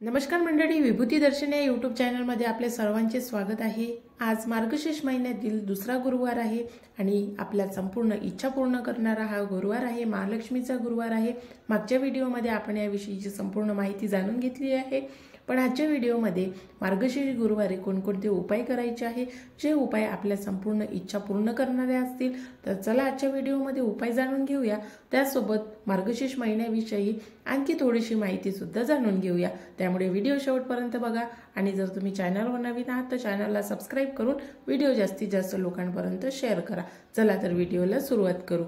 नमस्कार मंडळी, विभूती दर्शन या यूट्यूब चॅनलमध्ये आपले सर्वांचे स्वागत आहे। आज मार्गशीर्ष महिन्यातील दुसरा गुरुवार आहे आणि आपल्या संपूर्ण इच्छा पूर्ण करणारा हा गुरुवार आहे। महालक्ष्मीचा गुरुवार आहे। मागच्या व्हिडिओमध्ये आपण याविषयीची संपूर्ण माहिती जाणून घेतली आहे, पण आजच्या व्हिडिओमध्ये मार्गशीर्ष गुरुवारी कोणकोणते उपाय करायचे आहे, जे उपाय आपल्या संपूर्ण इच्छा पूर्ण करणारे असतील। तर चला आजच्या व्हिडिओमध्ये उपाय जाणून घेऊया। त्यासोबत मार्गशीर्ष महिन्याविषयी आणखी थोडीशी माहिती सुद्धा जाणून घेऊया। त्यामुळे व्हिडिओ शेवटपर्यंत बघा आणि जर तुम्ही चॅनलवर नवीन आहात तर चॅनलला सबस्क्राइब करून व्हिडिओ जास्तीत जास्त लोकांपर्यंत शेअर करा। चला तर व्हिडिओला सुरुवात करू।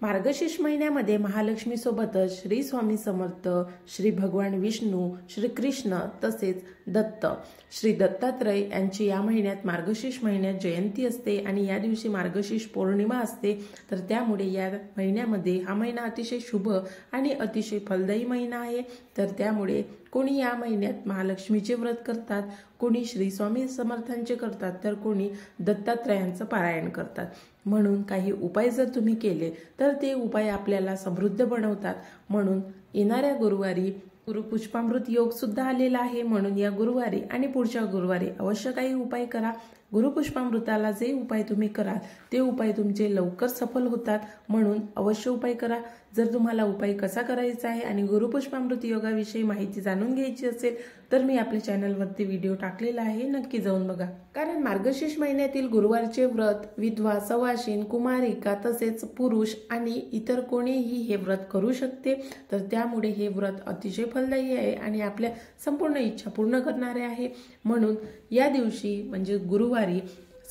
मार्गशीर्ष महिन्यामध्ये महालक्ष्मी सोबतच श्री स्वामी समर्थ, श्री भगवान विष्णू, श्री कृष्ण तसेच दत्त, श्री दत्तात्रय यांची या महिन्यात मार्गशीर्ष महिन्यात जयंती असते आणि या दिवशी मार्गशीर्ष पौर्णिमा असते। तर त्यामुळे या महिन्यामध्ये हा महिना अतिशय शुभ आणि अतिशय फलदायी महिना आहे। तर त्यामुळे कोणी या महिन्यात महालक्ष्मीचे व्रत करतात, कोणी श्री स्वामी समर्थांचे करतात, तर कोणी दत्तात्रयांचं पारायण करतात। म्हणून काही उपाय जर तुम्ही केले तर ते उपाय आपल्याला समृद्ध बनवतात। म्हणून येणाऱ्या गुरुवारी गुरुपुष्पामृत योग सुद्धा आलेला आहे। म्हणून या गुरुवारी आणि पुढच्या गुरुवारी अवश्य काही उपाय करा। गुरुपुष्पामृताला जे उपाय तुम्ही कराल ते उपाय तुमचे लवकर सफल होतात, म्हणून अवश्य उपाय करा। जर तुम्हाला उपाय कसा करायचा आहे आणि गुरुपुष्पामृत योगाविषयी माहिती जाणून घ्यायची असेल तर मी आपल्या चॅनलवरती व्हिडिओ टाकलेला आहे, नक्की जाऊन बघा। कारण मार्गशीर्ष महिन्यातील गुरुवारचे व्रत विधवा, सवाशीण, कुमारिका तसेच पुरुष आणि इतर कोणीही हे व्रत करू शकते। तर त्यामुळे हे व्रत अतिशय फलदायी आहे आणि आपल्या संपूर्ण इच्छा पूर्ण करणारे आहे। म्हणून या दिवशी म्हणजे गुरुवारी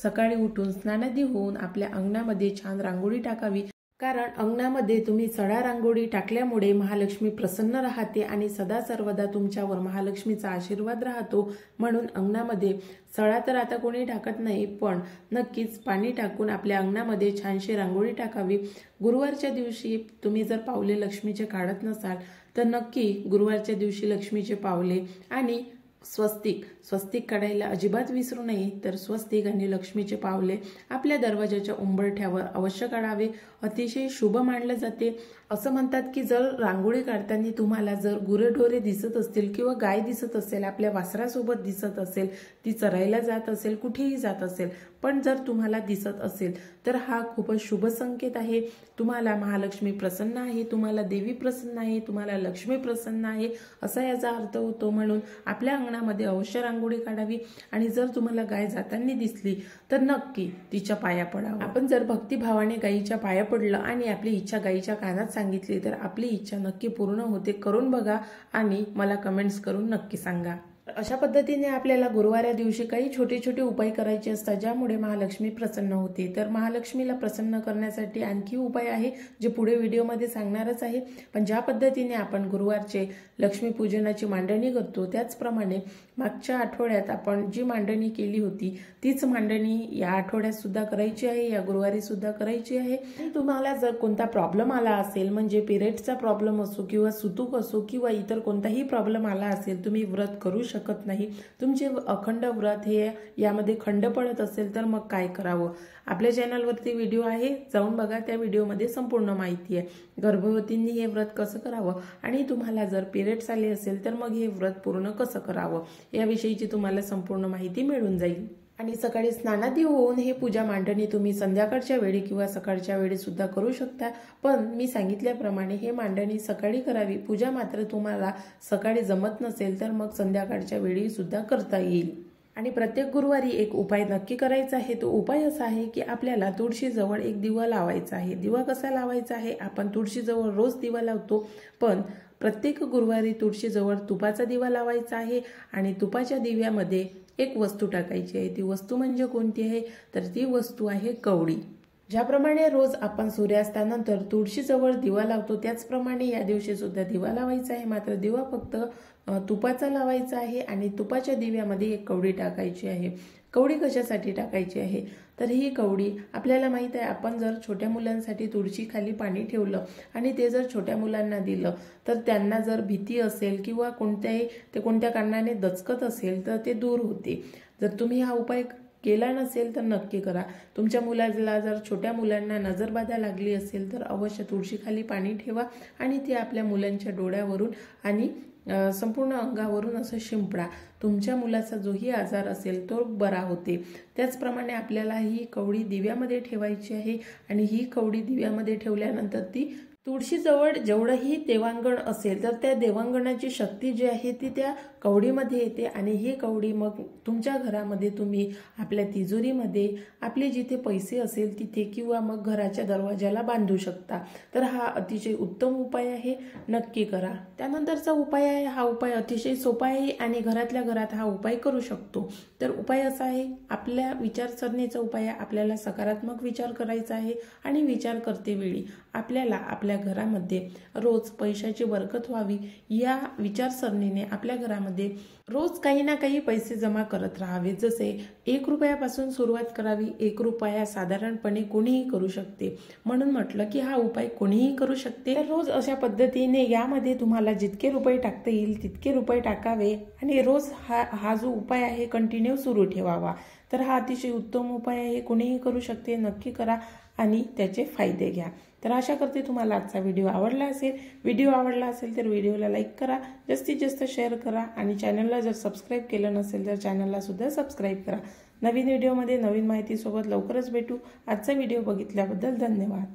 सकाळी उठून स्नानादी होऊन आपल्या अंगणामध्ये छान रांगोळी टाकावी। कारण अंगणामध्ये तुम्ही सडा रांगोळी टाकल्यामुळे महालक्ष्मी प्रसन्न राहते आणि सदा सर्वदा तुमच्यावर महालक्ष्मीचा आशीर्वाद राहतो। म्हणून अंगणामध्ये सडा तर आता कोणी टाकत नाही, पण नक्कीच पाणी टाकून आपल्या अंगणामध्ये छानशी रांगोळी टाकावी। गुरुवारच्या दिवशी तुम्ही जर पावले लक्ष्मीचे काढत नसाल तर नक्की गुरुवारच्या दिवशी लक्ष्मीचे पावले आणि स्वस्तिक काढायला अजिबात विसरू नये। तर स्वस्तिक आणि लक्ष्मीचे पावले आपल्या दरवाजाच्या उंबरठ्यावर अवश्य काढावे, अतिशय शुभ मानले जाते। असं म्हणतात की जर रांगोळी काढताना तुम्हाला जर गुरेढोरे दिसत असतील किंवा गाय दिसत असेल, आपल्या वासरासोबत दिसत असेल, ती चरायला जात असेल, कुठेही जात असेल, पण जर तुम्हाला दिसत असेल तर हा खूपच शुभ संकेत आहे। तुम्हाला महालक्ष्मी प्रसन्न आहे, तुम्हाला देवी प्रसन्न आहे, तुम्हाला लक्ष्मी प्रसन्न आहे असा याचा अर्थ होतो। म्हणून आपल्या अंगणामध्ये अवश्य रांगोळी काढावी आणि जर तुम्हाला गाय जाताना दिसली तर नक्की तिच्या पाया पडावं। आपण जर भक्तिभावाने गायीच्या पाया पडलं आणि आपली इच्छा गायीच्या कानात सांगितली तर आपली इच्छा नक्की पूर्ण होते। करून बघा आणि मला कमेंट्स करून नक्की सांगा। अशा पद्धतीने आपल्याला गुरुवार दिवशी काही छोटे छोटे उपाय करायचे असतात, ज्यामुळे महालक्ष्मी प्रसन्न होते। तर महालक्ष्मीला प्रसन्न करण्यासाठी आणखी उपाय आहे, जे पुढे व्हिडिओमध्ये सांगणारच आहे। पण ज्या पद्धतीने आपण गुरुवारचे लक्ष्मी पूजनाची मांडणी करतो त्याचप्रमाणे मागच्या आठवड्यात आपण जी मांडणी केली होती तीच मांडणी या आठवड्यात सुद्धा करायची आहे, या गुरुवारी सुद्धा करायची आहे। तुम्हाला जर कोणता प्रॉब्लेम आला असेल, म्हणजे पिरियडचा प्रॉब्लेम असो किंवा सुतूक असो किंवा इतर कोणताही प्रॉब्लेम आला असेल, तुम्ही व्रत करू शकत नाही, तुमचे अखंड व्रत हे यामध्ये खंड पडत असेल तर मग काय करावं। आपल्या चॅनलवरती व्हिडिओ आहे, जाऊन बघा। त्या व्हिडिओमध्ये संपूर्ण माहिती आहे गर्भवतींनी हे व्रत कसं करावं आणि तुम्हाला जर पिरियड्स आले असेल तर मग हे व्रत पूर्ण कसं करावं याविषयीची तुम्हाला संपूर्ण माहिती मिळून जाईल। आणि सकाळी स्नानादी होऊन हे पूजा मांडणी तुम्ही संध्याकाळच्या वेळी किंवा सकाळच्या वेळी सुद्धा करू शकता, पण मी सांगितल्याप्रमाणे हे मांडणी सकाळी करावी। पूजा मात्र तुम्हाला सकाळी जमत नसेल तर मग संध्याकाळच्या वेळी सुद्धा करता येईल। आणि प्रत्येक गुरुवारी एक उपाय नक्की करायचा आहे। तो उपाय असा आहे की आपल्याला तुळशीजवळ एक दिवा लावायचा आहे। दिवा कसा लावायचा आहे, आपण तुळशीजवळ रोज दिवा लावतो, पण प्रत्येक गुरुवारी तुळशीजवळ तुपाचा दिवा लावायचा आहे आणि तुपाच्या दिव्यामध्ये एक वस्तू टाकायची आहे। ती वस्तू म्हणजे कोणती आहे, तर ती वस्तू आहे कवडी। ज्याप्रमाणे रोज आपण सूर्यास्तानंतर तुळशीजवळ दिवा लावतो त्याचप्रमाणे या दिवशी सुद्धा दिवा लावायचा आहे, मात्र दिवा फक्त तुपाचा लावायचा आहे आणि तुपाच्या दिव्यामध्ये एक कवडी टाकायची आहे। कवडी कशासाठी टाकायची आहे, तर ही कवडी आपल्याला माहित आहे, आपण जर छोट्या मुलांसाठी तुळशी खाली पाणी ठेवलं आणि ते जर छोट्या मुलांना दिलं तर त्यांना जर भीती असेल किंवा कोणत्या कारणाने दचकत असेल तर ते दूर होते। जर तुम्ही हा उपाय केला नसेल तर नक्की करा। तुमच्या मुलाला जर छोट्या मुलांना नजरबाधा लागली असेल तर अवश्य तुळशीखाली पाणी ठेवा आणि ते आपल्या मुलांच्या डोळ्यावरून आणि संपूर्ण अंगावरून असं शिंपडा. तुमच्या मुलाचा जोही आजार असेल तो बरा होते. त्याचप्रमाणे आपल्याला ही कवडी दिव्यामध्ये ठेवायची आहे आणि ही कवडी दिव्यामध्ये ठेवल्यानंतर ती तुळशीजवळ जेवढंही देवांगण असेल तर त्या देवांगणाची शक्ती जी आहे ती त्या कवडीमध्ये येते आणि ही कवडी मग तुमच्या घरामध्ये तुम्ही आपल्या तिजोरीमध्ये आपले जिथे पैसे असेल तिथे किंवा मग घराच्या दरवाजाला बांधू शकता. तर हा अतिशय उत्तम उपाय आहे, नक्की करा. त्यानंतरचा उपाय आहे, हा उपाय अतिशय सोपा आहे आणि घरातल्या घरात हा उपाय करू शकतो. तर उपाय असा आहे, आपल्या विचारसरणीचा उपाय आहे, आपल्याला सकारात्मक विचार करायचा आहे आणि विचार करते वेळी आपल्याला आपल्या घरामध्ये रोज पैशाची बरकत व्हावी या विचारसरणीने आपल्या घरामध्ये रोज काही ना काही पैसे जमा करत राहावे. जसे 1 रुपयापासून सुरुवात करावी. 1 रुपया साधारणपणे कोणीही करू शकते, म्हणून म्हटलं की हा उपाय कोणीही करू शकते. तर रोज अशा पद्धतीने यामध्ये तुम्हाला जितके रुपये टाकता येईल तितके रुपये टाकावे आणि रोज हा जो उपाय आहे कंटिन्यू सुरू ठेवावा. तर हा अतिशय उत्तम उपाय आहे, कोणीही करू शकते. नक्की करा आणि त्याचे फायदे घ्या. तर आशा करते तुम्हाला आजचा व्हिडिओ आवडला असेल. व्हिडिओ आवडला असेल तर व्हिडिओला लाईक करा, जास्तीत जास्त शेअर करा आणि चॅनलला जर सबस्क्राईब केलं नसेल तर चॅनलला सुद्धा सबस्क्राईब करा. नवीन व्हिडिओमध्ये नवीन माहितीसोबत लवकरच भेटू. आजचा व्हिडिओ बघितल्याबद्दल धन्यवाद.